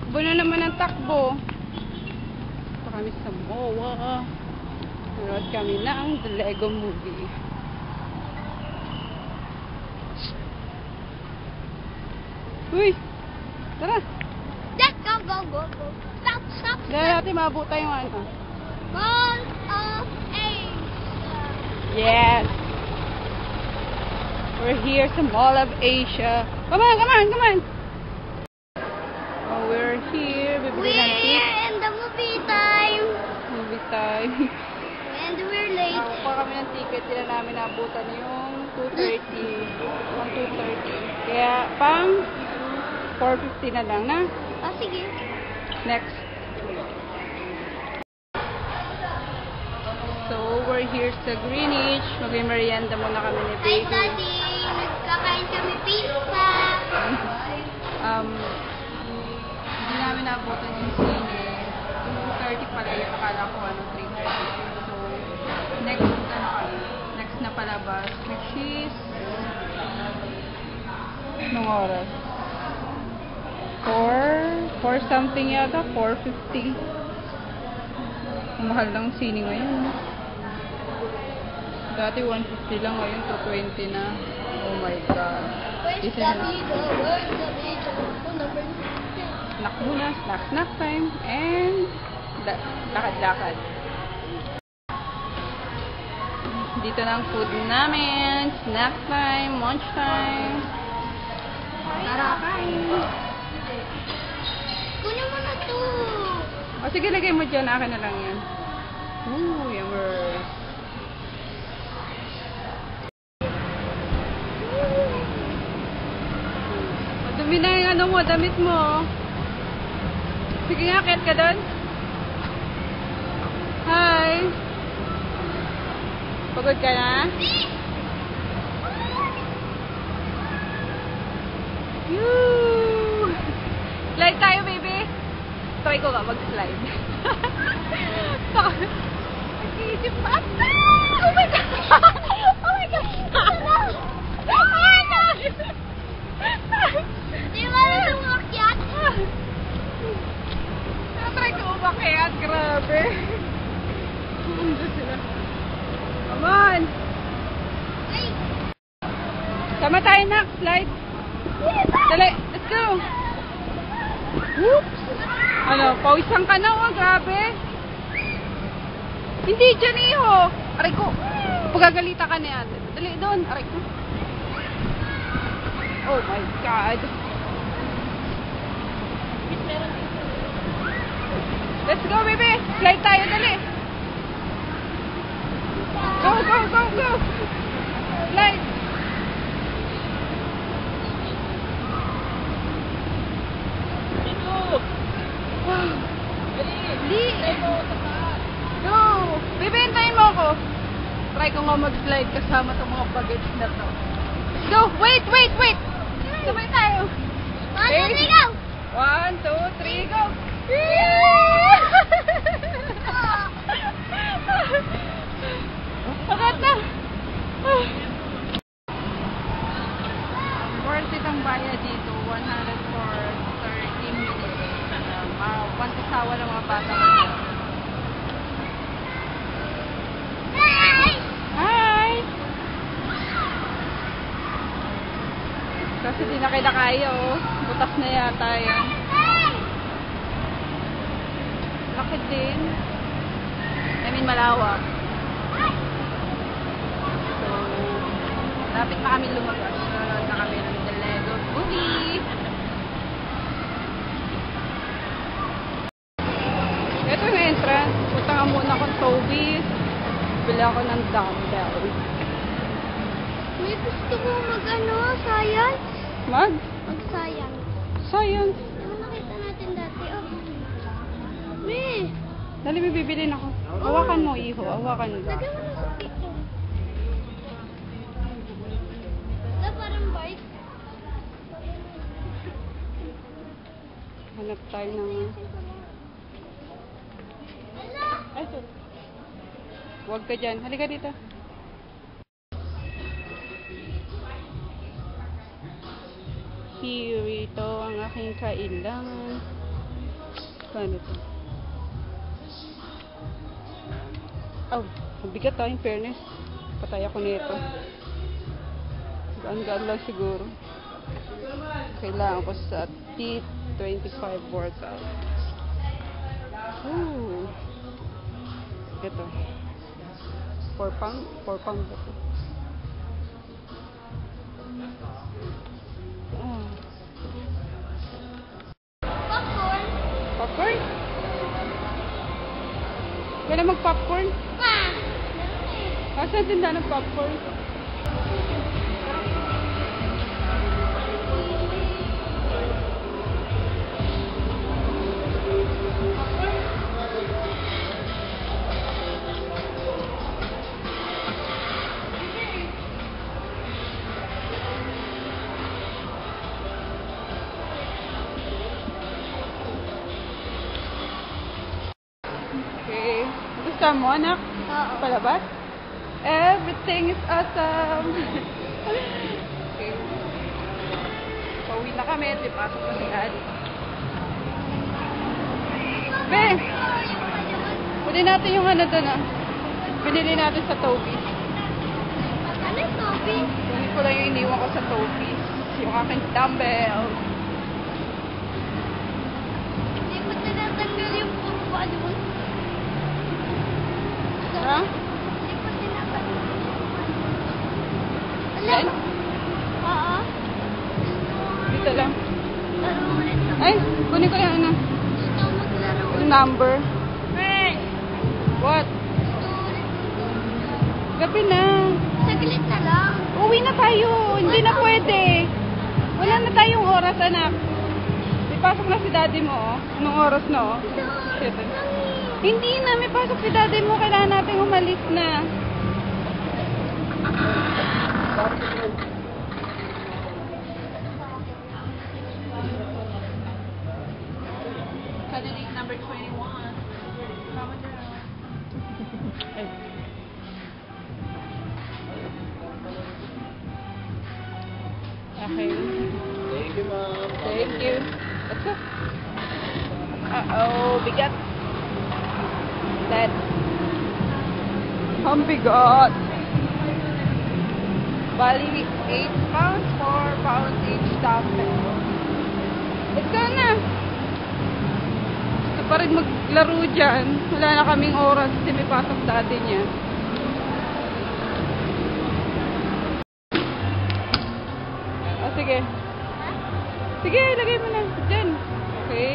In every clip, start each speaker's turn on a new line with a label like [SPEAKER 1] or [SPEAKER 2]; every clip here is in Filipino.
[SPEAKER 1] Takbo na naman ang takbo. Ito kami sa MOA. Nanood kami ng The Lego Movie. Uy! Tara!
[SPEAKER 2] Let's go, go, go, go. Stop, stop,
[SPEAKER 1] Dahil
[SPEAKER 2] stop.
[SPEAKER 1] natin mabuta yung ano.
[SPEAKER 2] Mall of Asia.
[SPEAKER 1] Yes! We're here sa Mall of Asia. Come on, come on, come on! Oh, we're here. Bibili ng
[SPEAKER 2] We're
[SPEAKER 1] ticket.
[SPEAKER 2] in the movie time.
[SPEAKER 1] Movie time.
[SPEAKER 2] And we're late.
[SPEAKER 1] Nakakuha kami ng ticket. Sila namin nabutan yung 2:30. Pang 2:30. Kaya pang 4:50 na lang na.
[SPEAKER 2] Oh, sige.
[SPEAKER 1] Next. So, we're here sa Greenwich. Mag-merienda muna kami ni
[SPEAKER 2] Hi,
[SPEAKER 1] Baby.
[SPEAKER 2] Daddy. Nagkakain kami pizza.
[SPEAKER 1] Hindi namin nabutan yung sine. 2:30 pala yun. Akala ko 3:30. So, next na palabas. Which is anong oras? 4 something yata. 4:50. Mahal ng sine ngayon. Dati 150 lang. Ngayon 220 na. Oh my God.
[SPEAKER 2] Where's the video? Where's the video? Number 6.
[SPEAKER 1] Snack muna. Snack time. And lakad-lakad. Dito na ang food namin. Snack time. Lunch time. Tara, kain.
[SPEAKER 2] Kunin mo na to.
[SPEAKER 1] O sige, lagay mo dyan. Akin na lang yan. Ooh, yummers. Dumi na yung ano mo, damit mo. Sige nga, akit ka doon. Hi. Pagod ka na? Yoo! Slide tayo, baby. Try ko ka mag-slide. Nag-iisip pa. Oh my God! Oh my God! Oh my God!
[SPEAKER 2] Di ba na umakyat?
[SPEAKER 1] Try ko umakyat. Grabe. Mundo sila. Come on!
[SPEAKER 2] Ay!
[SPEAKER 1] Sama tayo na. Slide. Dali. Let's go. Whoops! Ano, pawisan ka na, oh, grabe. Hindi dyan, iho. Aray ko. Pagagalita ka na yan. Dali doon. Aray ko. Oh my God. Let's go, baby. Slide tayo, dali. Go, go, go, go. Slide. Go! Bibentayin mo ako. Try ko nga mag-slide kasama itong mga bagets na to. Go! Wait, wait, wait! Sabay tayo.
[SPEAKER 2] 1, 2, 3, go!
[SPEAKER 1] 1, 2, 3, go! Pagat na! Worth it ang bayad dito. 100 for 30 minutes. Pantasawa ng mga bata.
[SPEAKER 2] Hi!
[SPEAKER 1] Hi! Kasi di na kaya oh. Butas na yata yan. Laki din. I mean, malawak. So, lapit na kami lumabas. Nanonood na kami ng The Lego Movie. Ito yung entrance. Punta nga muna akong Toby's. Bili ako ng dumbbell.
[SPEAKER 2] May gusto ko science. Mag-science.
[SPEAKER 1] Science.
[SPEAKER 2] Ano nakita natin dati? Oh. May.
[SPEAKER 1] Dali, may bibilin ako. Hawakan mo, iho. Hawakan mo.
[SPEAKER 2] Lagyan mo na sa piko. Ito parang bike.
[SPEAKER 1] Hanap tayo ng... Ay, so. Huwag ka dyan. Halika dito. Here, ito ang aking kailangan. Paano ito? Oh, mabigat tayo in fairness. Patay ako nito. Gaan-gaan lang siguro. Kailangan ko sa T25 workout. Ooh. Ito. 4 pound? 4 pound ba ito? Oh.
[SPEAKER 2] Popcorn.
[SPEAKER 1] Popcorn? Kaya mag-popcorn?
[SPEAKER 2] Ma!
[SPEAKER 1] Saan tinda ng popcorn? Okay. Gusto mo, anak?
[SPEAKER 2] Oo.
[SPEAKER 1] Palabas? Everything is awesome! Okay. Pauwi na kami. Di pasok na si Daddy. Be! Pwede natin yung ano doon ah. Binili natin sa Toby's.
[SPEAKER 2] Ano yung Toby?
[SPEAKER 1] Kunin ko lang yung iniwan ko sa Toby's. Yung aking dumbbell.
[SPEAKER 2] Hindi ko tinatanggal yung balloon.
[SPEAKER 1] Ha?
[SPEAKER 2] Hindi ko tinatanggal yung balloon.
[SPEAKER 1] Yan?
[SPEAKER 2] Oo.
[SPEAKER 1] Dito lang.
[SPEAKER 2] Laro ulit ako.
[SPEAKER 1] Ay, kunin ko lang ano.
[SPEAKER 2] Gusto ko maglaro
[SPEAKER 1] Yung
[SPEAKER 2] ulit.
[SPEAKER 1] number.
[SPEAKER 2] Hey!
[SPEAKER 1] What?
[SPEAKER 2] Gusto ko ulit maglaro.
[SPEAKER 1] Gabi na.
[SPEAKER 2] Saglit na lang.
[SPEAKER 1] Uwi na tayo. Hindi na pwede. Wala na tayong oras, anak. May pasok na si daddy mo, oh. Anong oras na, oh? Shit. Hindi na. May pasok si daddy mo. Kailangan natin umalis na. Candidate number 21. Mama down. Ay. Okay.
[SPEAKER 3] Thank you, ma'am.
[SPEAKER 1] Thank you. Let's go. Uh-oh, bigat. That. Ang bigat. Bali, 8 pounds, 4 pounds each dumbbell. Let's go na. Gusto pa rin maglaro dyan. Wala na kaming oras kasi may pasok dati niya. Oh, sige. Sige, lagay mo na. Diyan. Okay.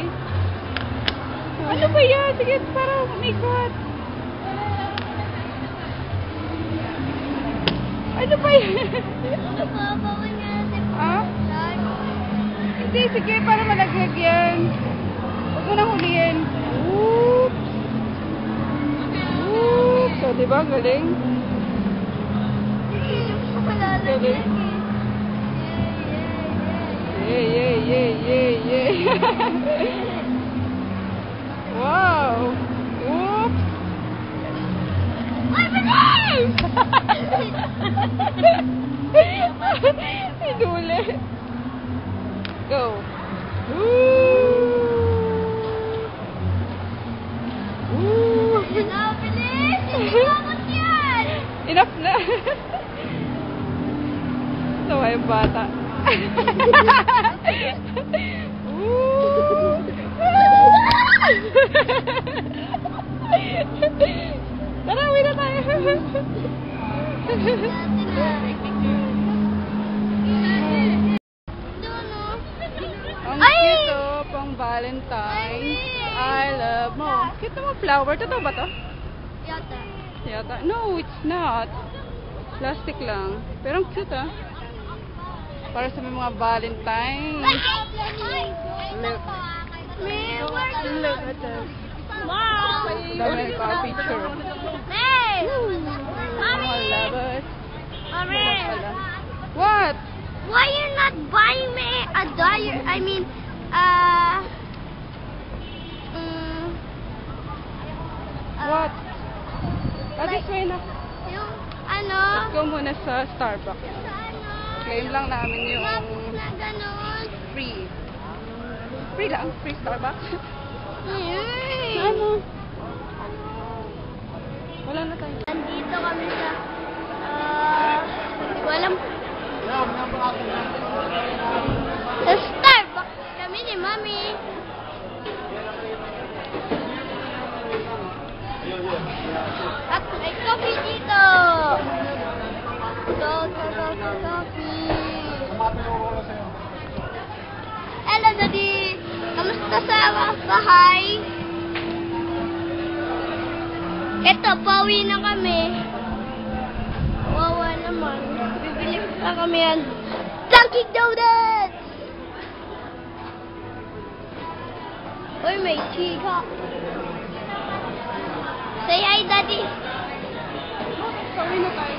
[SPEAKER 1] Ano ba yan? Sige, para umikot. Ano ba yan?
[SPEAKER 2] Bawal nga natin
[SPEAKER 1] Ha?
[SPEAKER 2] laro.
[SPEAKER 1] Hindi, sige, para malaglag yan. Huwag mo nang huliin. Oops. Oops. So, diba? Galing.
[SPEAKER 2] Hindi ko malalagyan
[SPEAKER 1] Galing.
[SPEAKER 2] eh.
[SPEAKER 1] Yay, yay, yay, yay, yay. Wow. Oops.
[SPEAKER 2] Ay, bilis!
[SPEAKER 1] Idule. Go. Woo. Woo.
[SPEAKER 2] Ayun na, bilis! Hindi mamot yan!
[SPEAKER 1] Enough na. Sawa yung bata. Woo. Tara, uwi na tayo. Ang cute oh, pang Valentine's. I love mo. Cute mo flower. Totoo ba to?
[SPEAKER 2] Yata.
[SPEAKER 1] Yata. No, it's not. Plastic lang. Pero ang cute ah. Para sa mga Valentine's. Look. Look at this.
[SPEAKER 2] Wow!
[SPEAKER 1] Dami pa picture.
[SPEAKER 2] Hey!
[SPEAKER 1] Mga lovers.
[SPEAKER 2] Mommy!
[SPEAKER 1] What?
[SPEAKER 2] Why you not buying me a diary? I mean,
[SPEAKER 1] What? This way na.
[SPEAKER 2] yung ano?
[SPEAKER 1] Let's go muna sa Starbucks.
[SPEAKER 2] Sa ano?
[SPEAKER 1] Claim lang namin yung
[SPEAKER 2] Map na ganon.
[SPEAKER 1] free. Free lang? Free Starbucks? Ano? Wala na tayo.
[SPEAKER 2] Nandito kami sa, hindi ko alam. Sa Starbucks kami ni Mami. At may coffee dito. Coffee. Hello, Daddy. Kamusta sa bahay? Eto, pauwi na kami. Wawa naman. Bibili pa kami yan. Dunkin' Donuts! Uy, may chika. Say hi, Daddy.
[SPEAKER 1] Pauwi na tayo.